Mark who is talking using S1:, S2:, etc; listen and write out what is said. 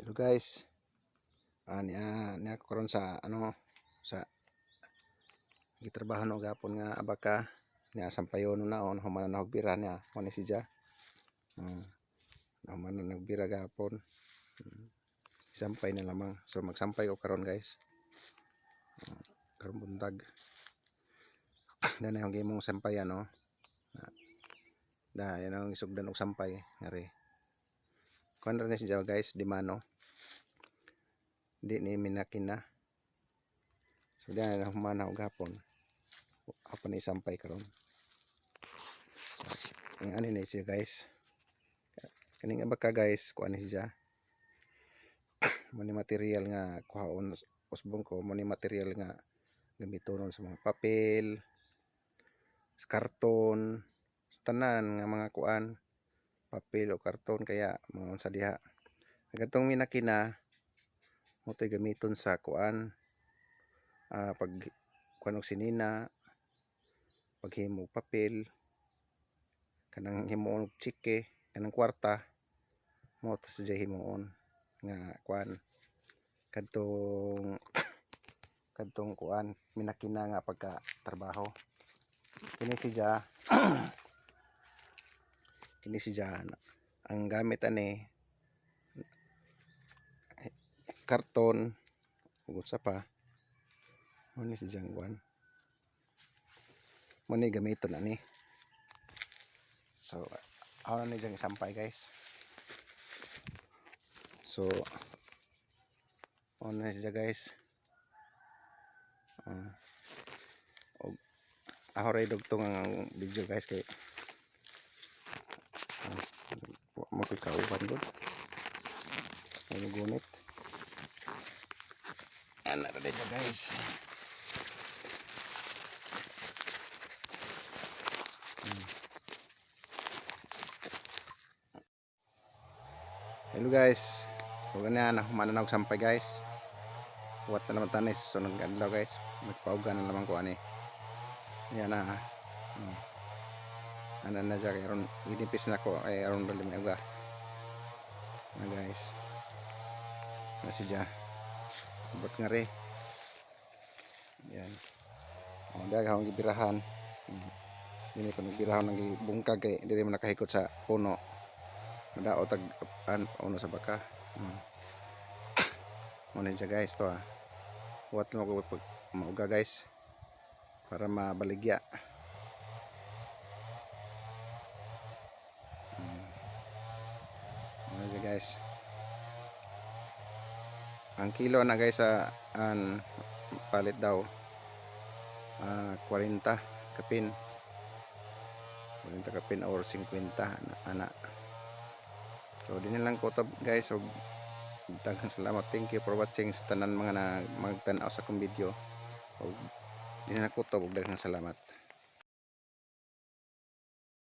S1: Hello guys, niya ko karon sa sa gitrabaho no gapon nga abaka niya sampayon na on human na nagbira niya mo ni siya. Human na nagbira gapon. Sampay na lamang. So magsampay ko karon guys. Karon buntag. Dana yung gimong sampayan no. Da yan ang isugdan og sampay ngari. Kuan ra ni siya guys, di mano. Di ni minakina. So dahil na humana og hapon. Ako na isampay karon. Ang ano ni siya guys. Kaning abaka guys, kuan ni siya. Mo ni material nga kuhaon usbong ko, mo ni material nga gamiton sa mga papel, sa karton, sa tanan nga mga kuan, papel o karton kaya mga sa diha. Katong minakina mo toy gamiton sa kuan, pag kuan og sinina, paghimo og papel, kanang himuon og tsike, kanang kwarta mo to sa himuon nga kuan kadtong kuan minakina nga pagka trabaho. Kini siya ang gamit ani karton ug usa pa mo ni siya kuan mo ni gamiton ani. So ano ni diyang isampay guys. So ano siya guys. Ako rin dugtong ang video guys kay makikauban doon ano gunit yan na rin siya guys. Hello guys, huwag na humana na og sampay guys. Huwat na naman tanis so nag-adlaw guys, magpauga na naman ko ani yan na ano na dyan kaya aron ginipis na ko ay aron dalim uga na guys na siya abot nga rin yan dahil akong gibirahan hindi ko nagbirahan ng bungkag kay hindi mo nakahikot sa puno madaot tag uno sa baka muna siya guys to huwat lang ako pag mauga guys para mabaligya. Ano guys, ang kilo na guys palit daw 40 kapin 40 kapin or 50 ana. So din lang ko tab guys, so daghang salamat, thank you for watching sa tanan mga na magtan-aw sa akong video. Din na ko tab daghang salamat.